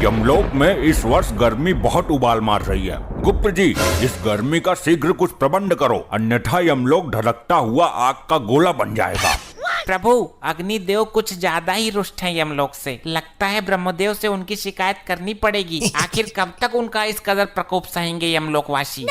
यमलोक में इस वर्ष गर्मी बहुत उबाल मार रही है। गुप्त जी, इस गर्मी का शीघ्र कुछ प्रबंध करो, अन्यथा यमलोक ढलकता हुआ आग का गोला बन जाएगा। प्रभु, अग्निदेव कुछ ज्यादा ही रुष्ट हैं यमलोक से। लगता है ब्रह्मदेव से उनकी शिकायत करनी पड़ेगी। आखिर कब तक उनका इस कदर प्रकोप सहेंगे यमलोकवासी?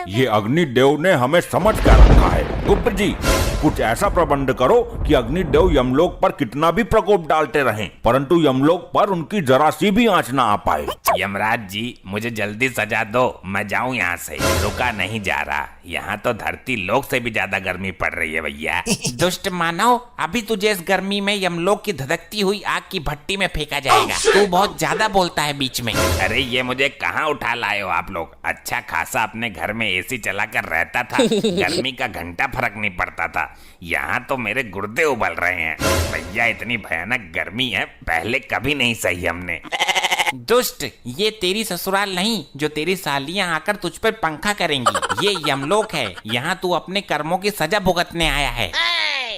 ये अग्निदेव ने हमें समझ कर रखा है। गुप्त जी, कुछ ऐसा प्रबंध करो कि अग्निदेव यमलोक पर कितना भी प्रकोप डालते रहें, परंतु यमलोक पर उनकी जरा सी भी आंच ना आ पाए। यमराज जी, मुझे जल्दी सजा दो, मैं जाऊं यहाँ से। रुका नहीं जा रहा। यहाँ तो धरती लोक से भी ज्यादा गर्मी पड़ रही है भैया। दुष्ट मानव, अभी तुझे इस गर्मी में यमलोक की धधकती हुई आग की भट्टी में फेंका जाएगा। तू बहुत ज्यादा बोलता है बीच में। अरे ये मुझे कहाँ उठा लाए हो आप लोग? अच्छा खासा अपने घर में एसी चलाकर रहता था, गर्मी का घंटा फर्क नहीं पड़ता था। यहाँ तो मेरे गुर्दे उबल रहे हैं भैया। इतनी भयानक गर्मी है, पहले कभी नहीं सही हमने। दुष्ट, ये तेरी ससुराल नहीं जो तेरी सालियां आकर तुझ पर पंखा करेंगी। ये यमलोक है, यहाँ तू अपने कर्मों की सजा भुगतने आया है।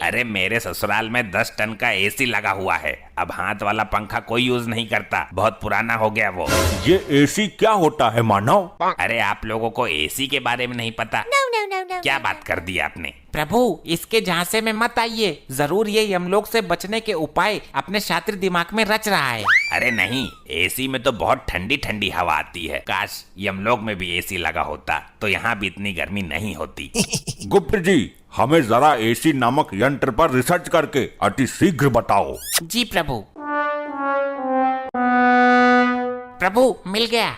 अरे मेरे ससुराल में 10 टन का एसी लगा हुआ है। अब हाथ वाला पंखा कोई यूज नहीं करता, बहुत पुराना हो गया वो। ये एसी क्या होता है मानव? अरे आप लोगों को एसी के बारे में नहीं पता? क्या बात कर दी आपने? प्रभु, इसके झांसे में मत आइए। जरूर ये यमलोक से बचने के उपाय अपने शातिर दिमाग में रच रहा है। अरे नहीं, एसी में तो बहुत ठंडी ठंडी हवा आती है। काश यमलोक में भी एसी लगा होता तो यहाँ भी इतनी गर्मी नहीं होती। गुप्त जी, हमें जरा एसी नामक यंत्र पर रिसर्च करके अति शीघ्र बताओ। जी प्रभु। प्रभु, मिल गया।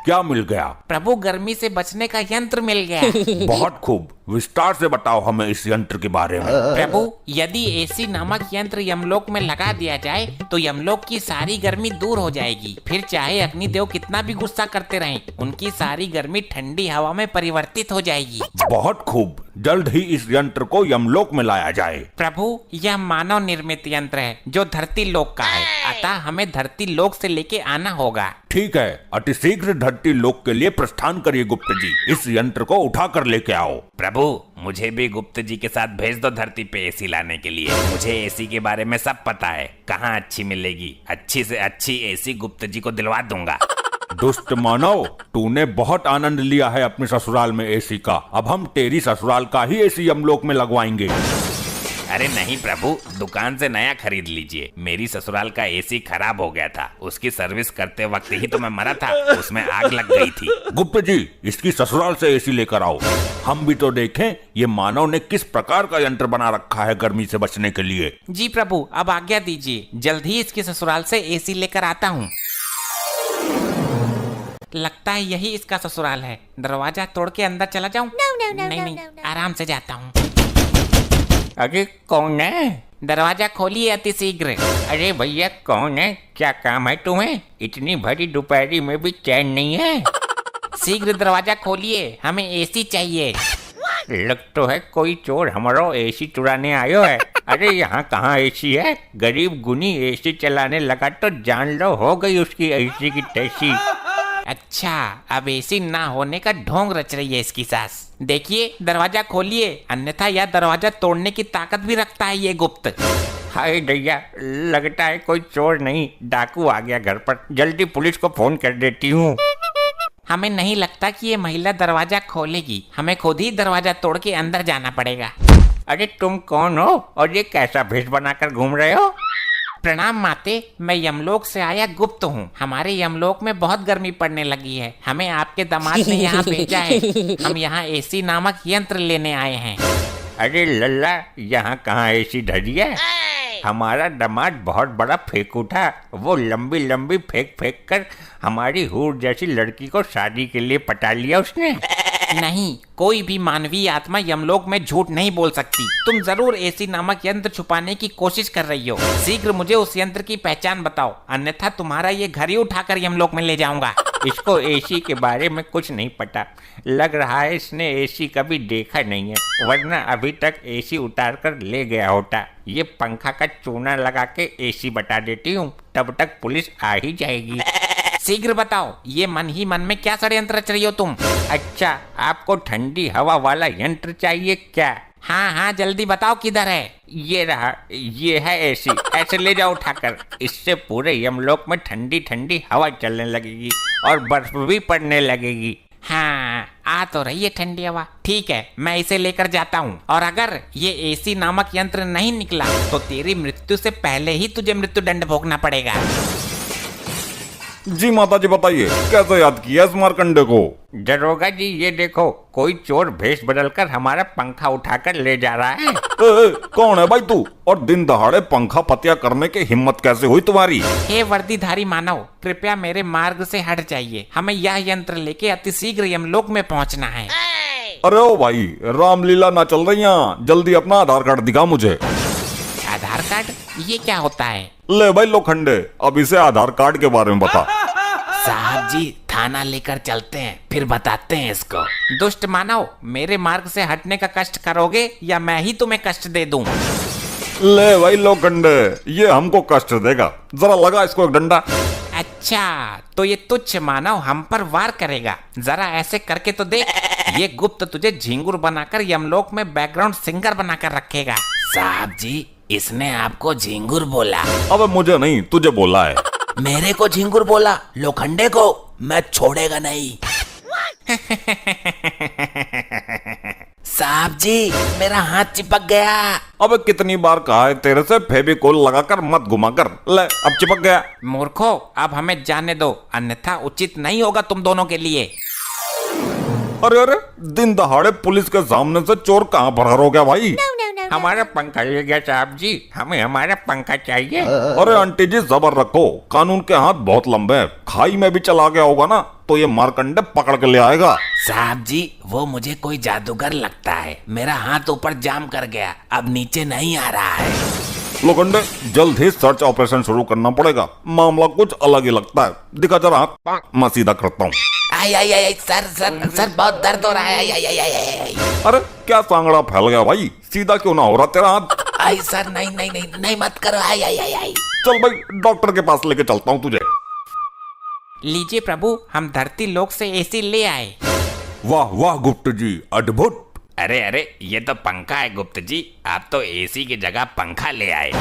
क्या मिल गया? प्रभु, गर्मी से बचने का यंत्र मिल गया। बहुत खूब, विस्तार से बताओ हमें इस यंत्र के बारे में। प्रभु, यदि एसी नामक यंत्र यमलोक में लगा दिया जाए तो यमलोक की सारी गर्मी दूर हो जाएगी। फिर चाहे अग्निदेव कितना भी गुस्सा करते रहें, उनकी सारी गर्मी ठंडी हवा में परिवर्तित हो जाएगी। बहुत खूब, जल्द ही इस यंत्र को यमलोक में लाया जाए। प्रभु, यह मानव निर्मित यंत्र है जो धरती लोक का है, अतः हमें धरती लोक से लेके आना होगा। ठीक है, अति शीघ्र धरती लोक के लिए प्रस्थान करिए गुप्त जी। इस यंत्र को उठा कर लेके आओ। प्रभु, मुझे भी गुप्त जी के साथ भेज दो धरती पे एसी लाने के लिए। मुझे एसी के बारे में सब पता है, कहाँ अच्छी मिलेगी। अच्छी से अच्छी एसी गुप्त जी को दिलवा दूंगा। दुष्ट मानव, तूने बहुत आनंद लिया है अपने ससुराल में एसी का। अब हम तेरी ससुराल का ही एसी यमलोक में लगवाएंगे। अरे नहीं प्रभु, दुकान से नया खरीद लीजिए। मेरी ससुराल का एसी खराब हो गया था, उसकी सर्विस करते वक्त ही तो मैं मरा था, उसमें आग लग गई थी। गुप्त जी, इसकी ससुराल से एसी लेकर आओ, हम भी तो देखें ये मानव ने किस प्रकार का यंत्र बना रखा है गर्मी से बचने के लिए। जी प्रभु, अब आज्ञा दीजिए, जल्द ही इसकी ससुराल से एसी लेकर आता हूँ। लगता है यही इसका ससुराल है। दरवाजा तोड़ के अंदर चला जाऊं? नहीं, आराम से जाता हूँ। अरे कौन है? दरवाजा खोलिए अति शीघ्र। अरे भैया कौन है? क्या काम है तुम्हें? इतनी भरी दोपहरी में भी चैन नहीं है? शीघ्र दरवाजा खोलिए, हमें एसी चाहिए। लग तो है कोई चोर हमारा एसी चुराने आयो है। अरे यहाँ कहाँ एसी है? गरीब गुनी एसी चलाने लगा तो जान लो हो गई उसकी एसी की तैसी। अच्छा, अब एसी ना होने का ढोंग रच रही है इसकी सास। देखिए, दरवाजा खोलिए, अन्यथा यह दरवाजा तोड़ने की ताकत भी रखता है ये गुप्त। हाय दैया, लगता है कोई चोर नहीं डाकू आ गया घर पर। जल्दी पुलिस को फोन कर देती हूँ। हमें नहीं लगता कि ये महिला दरवाजा खोलेगी, हमें खुद ही दरवाजा तोड़ के अंदर जाना पड़ेगा। अरे तुम कौन हो और ये कैसा भेष बनाकर घूम रहे हो? प्रणाम माते, मैं यमलोक से आया गुप्त हूँ। हमारे यमलोक में बहुत गर्मी पड़ने लगी है, हमें आपके दामाद ने यहाँ भेजा है। हम यहाँ एसी नामक यंत्र लेने आए हैं। अरे लल्ला, यहाँ कहाँ एसी धरी है? हमारा दामाद बहुत बड़ा फेंकू था। वो लंबी लंबी फेंक फेंक कर हमारी हूर जैसी लड़की को शादी के लिए पटा लिया उसने। नहीं, कोई भी मानवीय आत्मा यमलोक में झूठ नहीं बोल सकती। तुम जरूर एसी नामक यंत्र छुपाने की कोशिश कर रही हो। शीघ्र मुझे उस यंत्र की पहचान बताओ, अन्यथा तुम्हारा ये घर ही उठाकर यमलोक में ले जाऊंगा। इसको एसी के बारे में कुछ नहीं पता। लग रहा है इसने एसी कभी देखा नहीं है, वरना अभी तक एसी उतार कर ले गया होता। ये पंखा का चूना लगा के एसी बता देती हूँ, तब तक पुलिस आ ही जाएगी। शीघ्र बताओ, ये मन ही मन में क्या षड्यंत्र रच रही हो तुम? अच्छा, आपको ठंडी हवा वाला यंत्र चाहिए क्या? हाँ हाँ जल्दी बताओ किधर है। ये रहा, ये है एसी। ऐसे ले जाओ उठाकर। इससे पूरे यमलोक में ठंडी ठंडी हवा चलने लगेगी और बर्फ भी पड़ने लगेगी। हाँ आ तो रही है ठंडी हवा। ठीक है मैं इसे लेकर जाता हूँ, और अगर ये एसी नामक यंत्र नहीं निकला तो तेरी मृत्यु से पहले ही तुझे मृत्यु दंड भोगना पड़ेगा। जी माता जी बताइए, कैसे याद किया इस मारकंडे को? दरोगा जी ये देखो, कोई चोर भेष बदलकर हमारा पंखा उठाकर ले जा रहा है। कौन है भाई तू, और दिन दहाड़े पंखा पतिया करने की हिम्मत कैसे हुई तुम्हारी? हे वर्दीधारी मानव, कृपया मेरे मार्ग से हट जाइए। हमें यह यंत्र लेके अतिशीघ्र यमलोक में पहुंचना है। अरे ओ भाई, रामलीला ना चल रही यहाँ, जल्दी अपना आधार कार्ड दिखा मुझे। आधार कार्ड? ये क्या होता है? ले भाई लोखंडे, अब इसे आधार कार्ड के बारे में बता। साहब जी थाना लेकर चलते हैं, फिर बताते हैं इसको। दुष्ट मानव, मेरे मार्ग से हटने का कष्ट करोगे या मैं ही तुम्हें कष्ट दे दूं? ले भाई लोखंडे, ये हमको कष्ट देगा, जरा लगा इसको एक डंडा। अच्छा तो ये तुच्छ मानव हम पर वार करेगा। जरा ऐसे करके तो देख। ये गुप्त तुझे झिंगुर बनाकर यमलोक में बैकग्राउंड सिंगर बनाकर रखेगा। साहब जी इसने आपको झिंगुर बोला। अबे मुझे नहीं, तुझे बोला है। मेरे को झिंगुर बोला? लोखंडे को मैं छोड़ेगा नहीं। साहब जी मेरा हाथ चिपक गया। अबे कितनी बार कहा है तेरे से, फेविकोल लगाकर मत घुमा कर। ले अब चिपक गया। मूर्खो अब हमें जाने दो, अन्यथा उचित नहीं होगा तुम दोनों के लिए। अरे अरे, दिन दहाड़े पुलिस के सामने से चोर कहाँ फरार हो गया भाई? हमारा पंखा ले गया साहब जी, हमें हमारा पंखा चाहिए। अरे आंटी जी सब्र रखो, कानून के हाथ बहुत लंबे हैं। खाई में भी चला गया होगा ना तो ये मारकंडे पकड़ के ले आएगा। साहब जी वो मुझे कोई जादूगर लगता है। मेरा हाथ ऊपर जाम कर गया, अब नीचे नहीं आ रहा है। लोखंडे जल्द ही सर्च ऑपरेशन शुरू करना पड़ेगा, मामला कुछ अलग ही लगता है। दिखा जरा हाथ, मैं सीधा करता हूँ। आई आई आई सर सर सर बहुत दर्द हो रहा है। आई आई आई आई आई अरे क्या सांगड़ा फैल गया भाई, सीधा क्यों ना हो रहा तेरा हाथ? आई सर नहीं नहीं नहीं नहीं मत करो। आई आई आई आई चल भाई डॉक्टर के पास लेके चलता हूँ तुझे। लीजिए प्रभु, हम धरती लोक से एसी ले आए। वाह वाह गुप्त जी, अद्भुत। अरे अरे ये तो पंखा है गुप्त जी, आप तो एसी की जगह पंखा ले आए।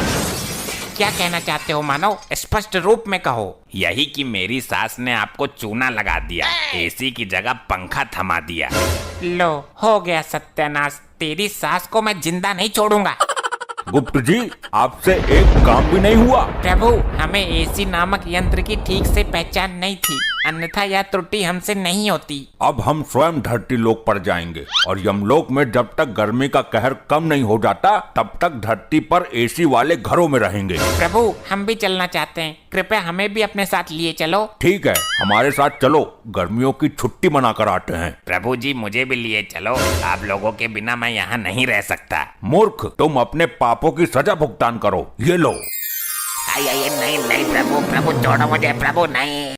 क्या कहना चाहते हो मानव, स्पष्ट रूप में कहो। यही कि मेरी सास ने आपको चूना लगा दिया, एसी की जगह पंखा थमा दिया। लो हो गया सत्यानाश, तेरी सास को मैं जिंदा नहीं छोड़ूंगा। गुप्त जी आपसे एक काम भी नहीं हुआ। प्रभु हमें एसी नामक यंत्र की ठीक से पहचान नहीं थी, अन्यथा यह त्रुटि हमसे नहीं होती। अब हम स्वयं धरती लोक पर जाएंगे और यमलोक में जब तक गर्मी का कहर कम नहीं हो जाता तब तक धरती पर एसी वाले घरों में रहेंगे। प्रभु हम भी चलना चाहते हैं, कृपया हमें भी अपने साथ लिए चलो। ठीक है हमारे साथ चलो, गर्मियों की छुट्टी मनाकर आते हैं। प्रभु जी मुझे भी लिए चलो, आप लोगों के बिना मैं यहाँ नहीं रह सकता। मूर्ख, तुम अपने पापों की सजा भुगतान करो, ये लो। आई आई नहीं नहीं प्रभु प्रभु छोड़ो मुझे प्रभु नहीं।